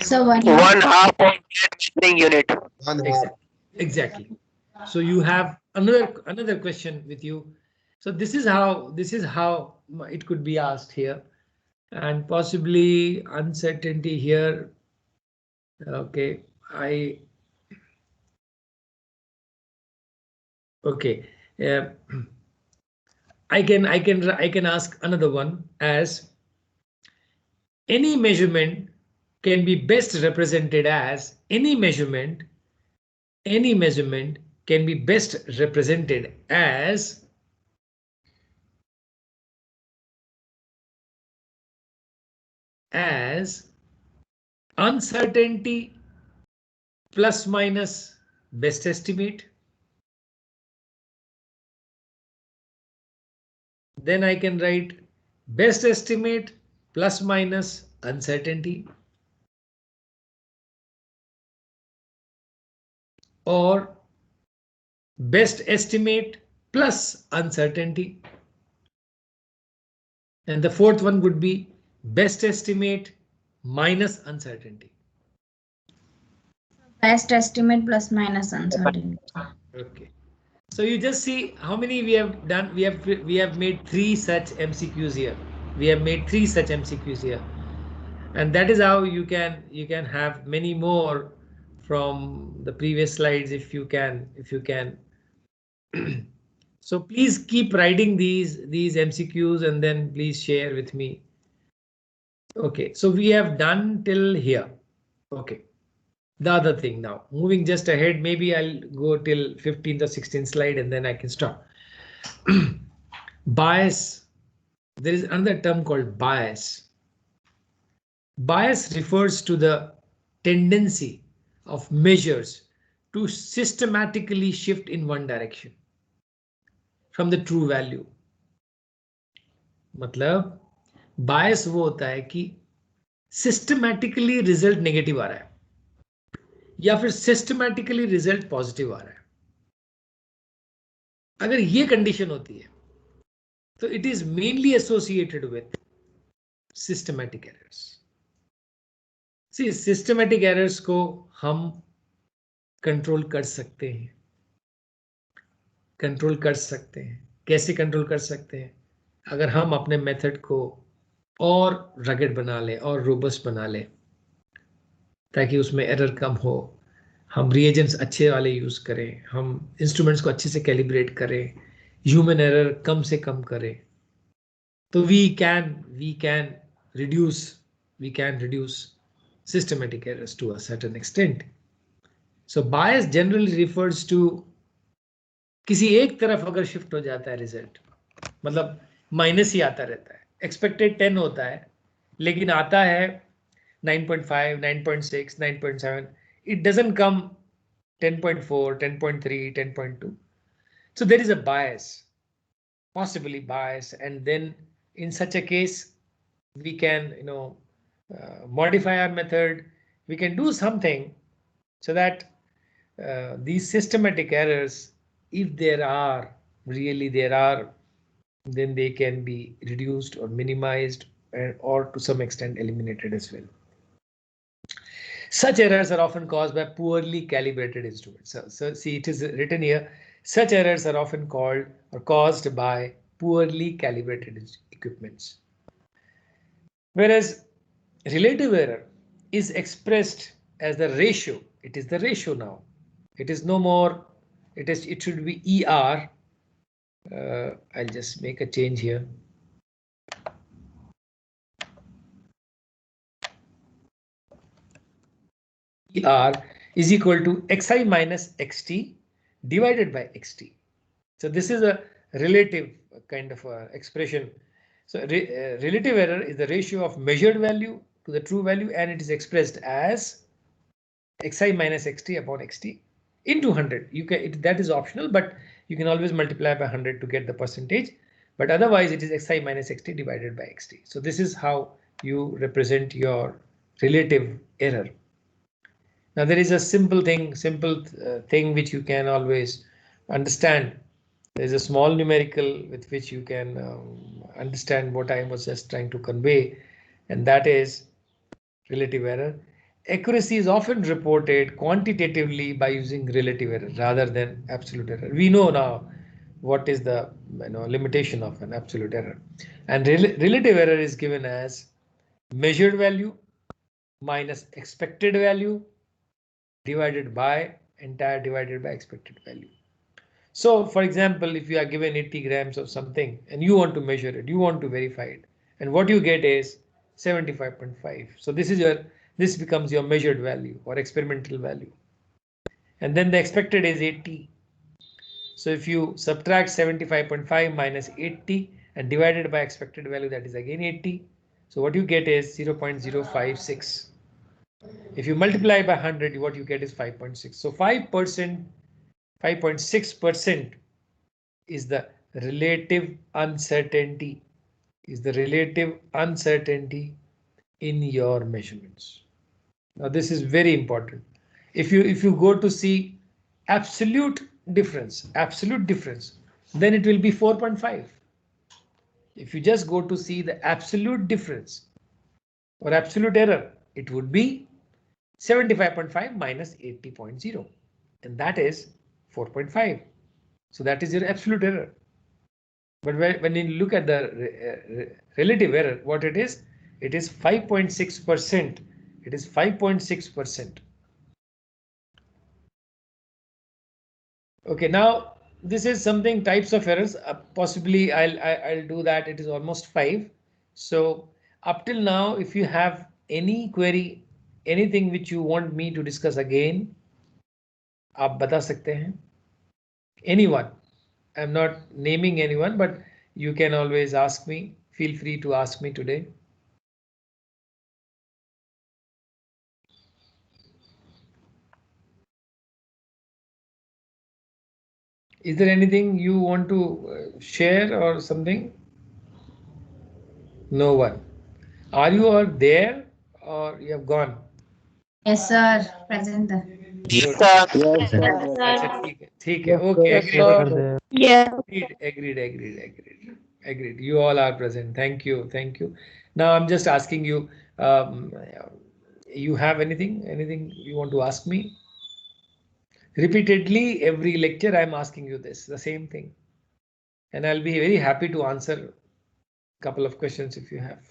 So 1/2 of that measuring unit. Exactly. So you have another question with you. So this is how it could be asked here, and possibly uncertainty here. Okay, okay. I can ask another one as any measurement can be best represented as any measurement can be best represented as uncertainty plus minus best estimate. Then I can write best estimate plus minus uncertainty, or best estimate plus uncertainty. And the fourth one would be best estimate minus uncertainty. best estimate plus minus uncertainty. Okay. So you just see how many we have done. We have made 3 such MCQs here. And that is how you can have many more from the previous slides if you can. So please keep writing these MCQs and then please share with me. Okay, so we have done till here. Okay. The other thing now, moving just ahead, maybe I'll go till 15th or 16th slide and then I can stop. Bias. There is another term called bias. Bias refers to the tendency of measures to systematically shift in one direction from the true value. मतलब bias वो होता है कि systematically result negative आ रहा है या फिर systematically result positive आ रहा है. अगर ये कंडीशन होती है तो it is mainly associated with systematic errors. See, systematic errors को हम कंट्रोल कर सकते हैं. कंट्रोल कर सकते हैं. कैसे कंट्रोल कर सकते हैं? अगर हम अपने मेथड को और रगेड बना लें और रोबस्ट बना लें ताकि उसमें एरर कम हो, हम रिएजेंट्स अच्छे वाले यूज करें, हम इंस्ट्रूमेंट्स को अच्छे से कैलिब्रेट करें, ह्यूमन एरर कम से कम करें, तो we can reduce systematic errors to a certain extent. So bias generally refers to किसी एक तरफ अगर शिफ्ट हो जाता है रिजल्ट, मतलब माइनस ही आता रहता है. एक्सपेक्टेड 10 होता है लेकिन आता है 9.5, 9.6, 9.7. It doesn't come 10.4, 10.3, 10.2. So there is a bias, possibly bias, and then in such a case we can modify our method. We can do something so that these systematic errors, if there are, then they can be reduced or minimized or to some extent eliminated as well. Such errors are often caused by poorly calibrated instruments. So see, it is written here, such errors are often called or caused by poorly calibrated equipments. Whereas relative error is expressed as the ratio. It is the ratio now. It is no more, it should be ER. I'll just make a change here. ER is equal to xi minus xt divided by xt. So this is a relative kind of expression. So relative error is the ratio of measured value to the true value, and it is expressed as xi minus xt upon xt into 100. You can, that is optional, but you can always multiply by 100 to get the percentage. But otherwise, it is xi minus xt divided by xt. So this is how you represent your relative error. Now there is a simple thing which you can always understand. There is a small numerical with which you can understand what I was just trying to convey, and that is relative error. Accuracy is often reported quantitatively by using relative error rather than absolute error. We know now what is the limitation of an absolute error, and relative error is given as measured value minus expected value divided by expected value. So for example, if you are given 80 grams of something and you want to measure it, you want to verify it, and what you get is 75.5. So this becomes your measured value or experimental value, and then the expected is 80. So if you subtract 75.5 minus 80 and divided by expected value, that is again 80. So what you get is 0.056. If you multiply by 100, what you get is 5.6. So 5%, 5.6% is the relative uncertainty. In your measurements. Now this is very important. If you go to see absolute difference, then it will be 4.5. If you just go to see the absolute difference or absolute error, it would be 75.5 minus 80.0, and that is 4.5. So that is your absolute error. But when you look at the relative error, what it is 5.6%. It is 5.6%. Okay, now this is something types of errors. Possibly I'll do that. It is almost 5. So up till now, if you have any query, anything which you want me to discuss again, आप बता सकते हैं. Anyone. I'm not naming anyone, but you can always ask me. Feel free to ask me today. Is there anything you want to share or something? No one. Are you all there or you have gone? Yes, sir. Present. Yes, sir. अच्छा ठीक है okay Yes, agreed sir. Yeah. agreed you all are present. Thank you. Now I'm just asking you, you have anything you want to ask me? Repeatedly every lecture I'm asking you this, the same thing, and I'll be very happy to answer a couple of questions if you have.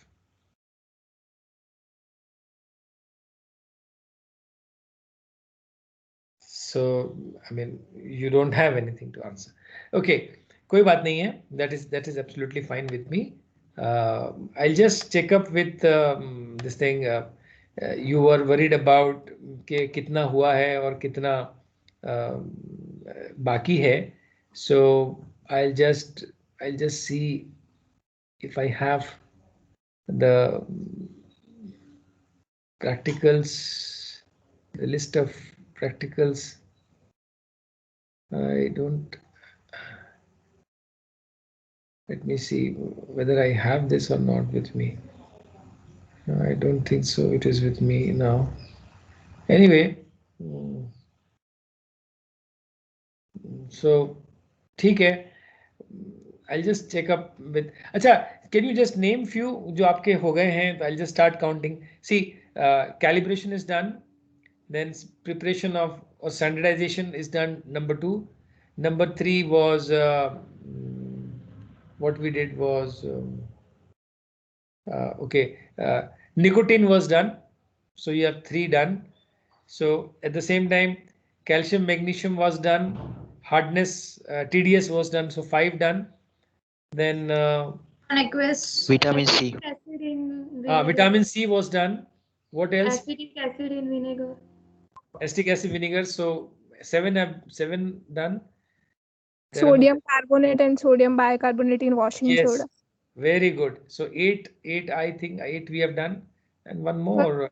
So I mean you don't have anything to answer. Okay, कोई बात नहीं है. That is absolutely fine with me. I'll just check up with this thing. You were worried about कि कितना हुआ है और कितना बाकी है. So I'll just see if I have the practicals, the list of practicals. I don't. Let me see whether I have this or not with me. No, I don't think so. It is with me now. Anyway, so ठीक है. I'll just check up with. अच्छा, can you just name few जो आपके हो गए हैं? I'll just start counting. See, calibration is done. Then preparation of or standardization is done. Number 2. Number 3 was what we did was okay. Nicotine was done. So you have 3 done. So at the same time, calcium, magnesium was done. Hardness, TDS was done. So 5 done. Then Aqueous Vitamin C. Acid in vinegar. vitamin C was done. What else? Acetic acid in vinegar. Acetic acid vinegar. So 7 done. There are Sodium carbonate and sodium bicarbonate in washing yes, soda. very good. So 8 I think 8 we have done, and one more.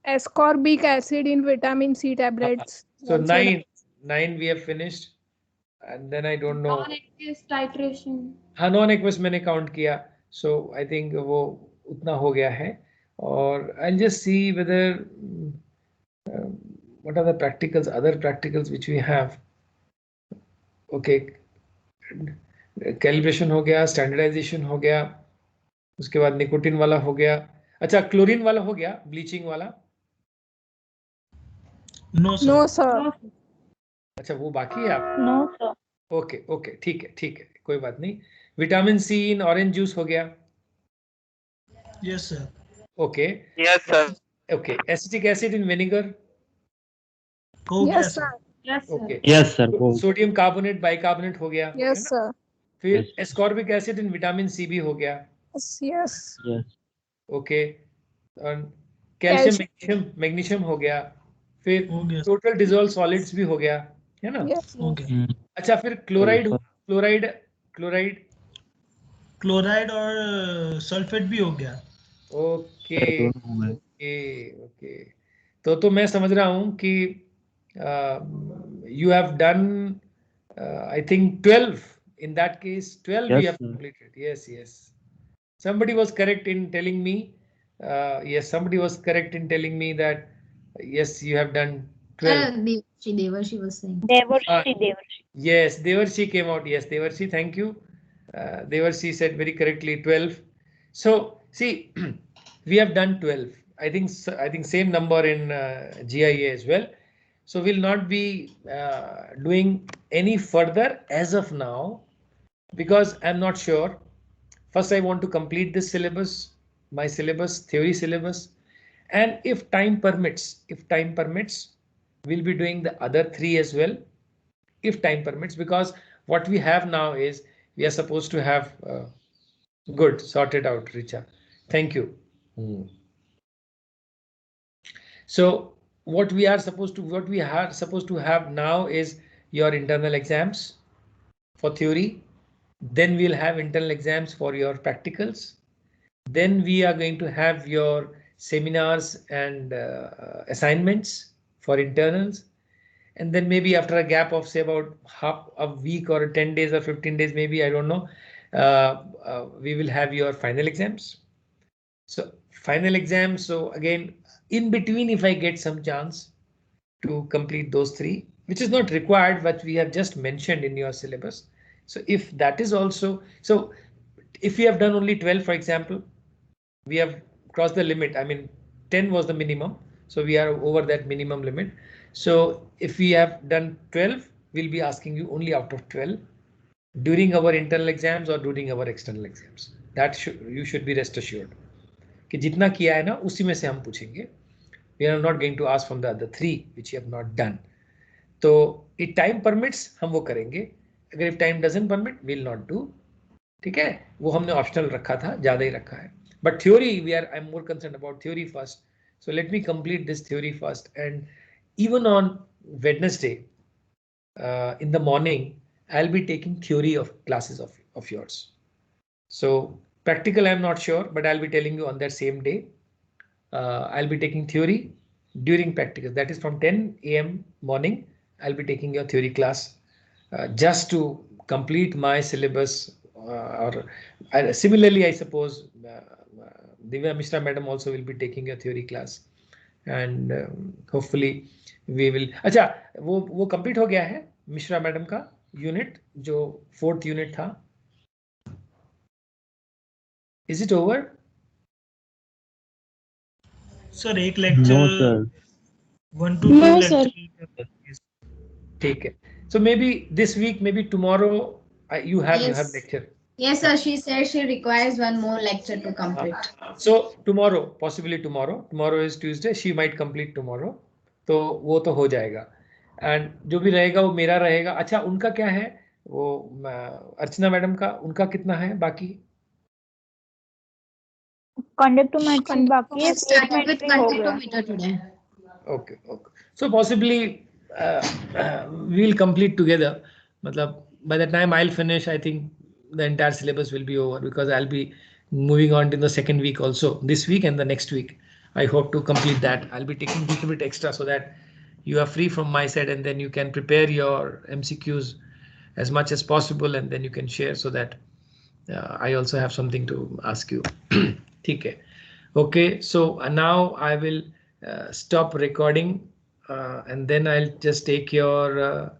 Ascorbic acid in vitamin C tablets. So also done. 9 we have finished, and then I don't know. Non-aqueous titration. हाँ non-aqueous मैंने count किया, so I think वो उतना हो गया है. और I'll just see whether what are the practicals, other practicals which we have. Okay, calibration हो गया, standardization हो गया, उसके बाद निकोटिन वाला हो गया. अच्छा, क्लोरीन वाला हो गया, ब्लीचिंग वाला. No, sir. अच्छा, वो बाकी है आप. No sir. ओके ठीक है कोई बात नहीं. Vitamin C in orange juice हो गया. Yes, sir. Okay Yes, sir. Okay. Acetic acid in vinegar. हो गया Yes, sir. sir. Yes, sir. Okay. Yes, sir. Sodium carbonate bicarbonate हो गया. Yes, sir. फिर Yes. Ascorbic acid in vitamin C भी हो गया. Yes. Yes. ओके. और calcium magnesium हो गया. फिर हो गया. टोटल डिसॉल्व सॉलिड्स भी हो गया, है ना. Yes. हो गया. अच्छा, फिर क्लोराइड क्लोराइड और सल्फेट भी हो गया. Okay okay. तो मैं समझ रहा हूं कि you have done I think 12 in that case. 12 Yes, we have sir. completed. Yes. Somebody was correct in telling me. Yes, somebody was correct in telling me that yes, you have done 12. Devarshi was saying. Devarshi. Yes, Devarshi came out. Yes, Devarshi, thank you. Devarshi said very correctly 12. So see, we have done 12. I think same number in GIA as well. So we'll not be doing any further as of now because I'm not sure. First, I want to complete this syllabus, my syllabus, theory syllabus, and if time permits, we'll be doing the other 3 as well. If time permits, because what we have now is we are supposed to have good sorted out. Richa, thank you. So what we are supposed to have now is your internal exams for theory. Then we'll have internal exams for your practicals. Then we are going to have your seminars and assignments for internals. And then maybe after a gap of say about half a week or 10 days or 15 days, maybe, I don't know, we will have your final exams. So final exams. So again, in between, if I get some chance to complete those 3, which is not required, but we have just mentioned in your syllabus. So if that is also, so if we have done only 12, for example, we have crossed the limit. I mean, 10 was the minimum, so we are over that minimum limit. So if we have done 12, we'll be asking you only out of 12 during our internal exams or during our external exams. That you should be rest assured कि जितना किया है ना उसी में से हम पूछेंगे. We are not going to ask from the other 3 which you have not done. तो if time permits हम वो करेंगे. अगर if time doesn't permit, we'll not do. ठीक है, वो हमने ऑप्शनल रखा था, ज्यादा ही रखा है. But theory, I'm more concerned about theory first. So let me complete this theory first. And even on Wednesday, in the morning, I'll be taking theory of classes of yours. So practical, I'm not sure, but I'll be telling you on that same day. I'll be taking theory during practical. That is from 10 a.m. morning. I'll be taking your theory class just to complete my syllabus. Similarly, I suppose Divya Mishra madam also will be taking a theory class, and hopefully we will. अच्छा, वो complete हो गया है Mishra madam का unit जो 4th unit था. Is it over? Sir एक lecture No, sir. 1 to 2 No, lecture. ठीक है. So maybe this week, maybe tomorrow, you have lecture. Yes, sir. She said she requires one more lecture to complete. So tomorrow, possibly tomorrow. Tomorrow is Tuesday. She might complete tomorrow. तो वो तो हो जाएगा. And जो भी रहेगा वो मेरा रहेगा. अच्छा, उनका क्या है? वो अर्चना मैडम का, उनका कितना है बाकी? Conductive metering बाकी है. Started with conductive meter today. Okay. So possibly we'll complete together. मतलब by the time I'll finish, I think the entire syllabus will be over, because I'll be moving on to the second week also, this week and the next week. I hope to complete that. I'll be taking a little bit extra so that you are free from my side, and then you can prepare your MCQs as much as possible, and then you can share so that I also have something to ask you. ठीक है. Okay, so now I will stop recording and then I'll just take your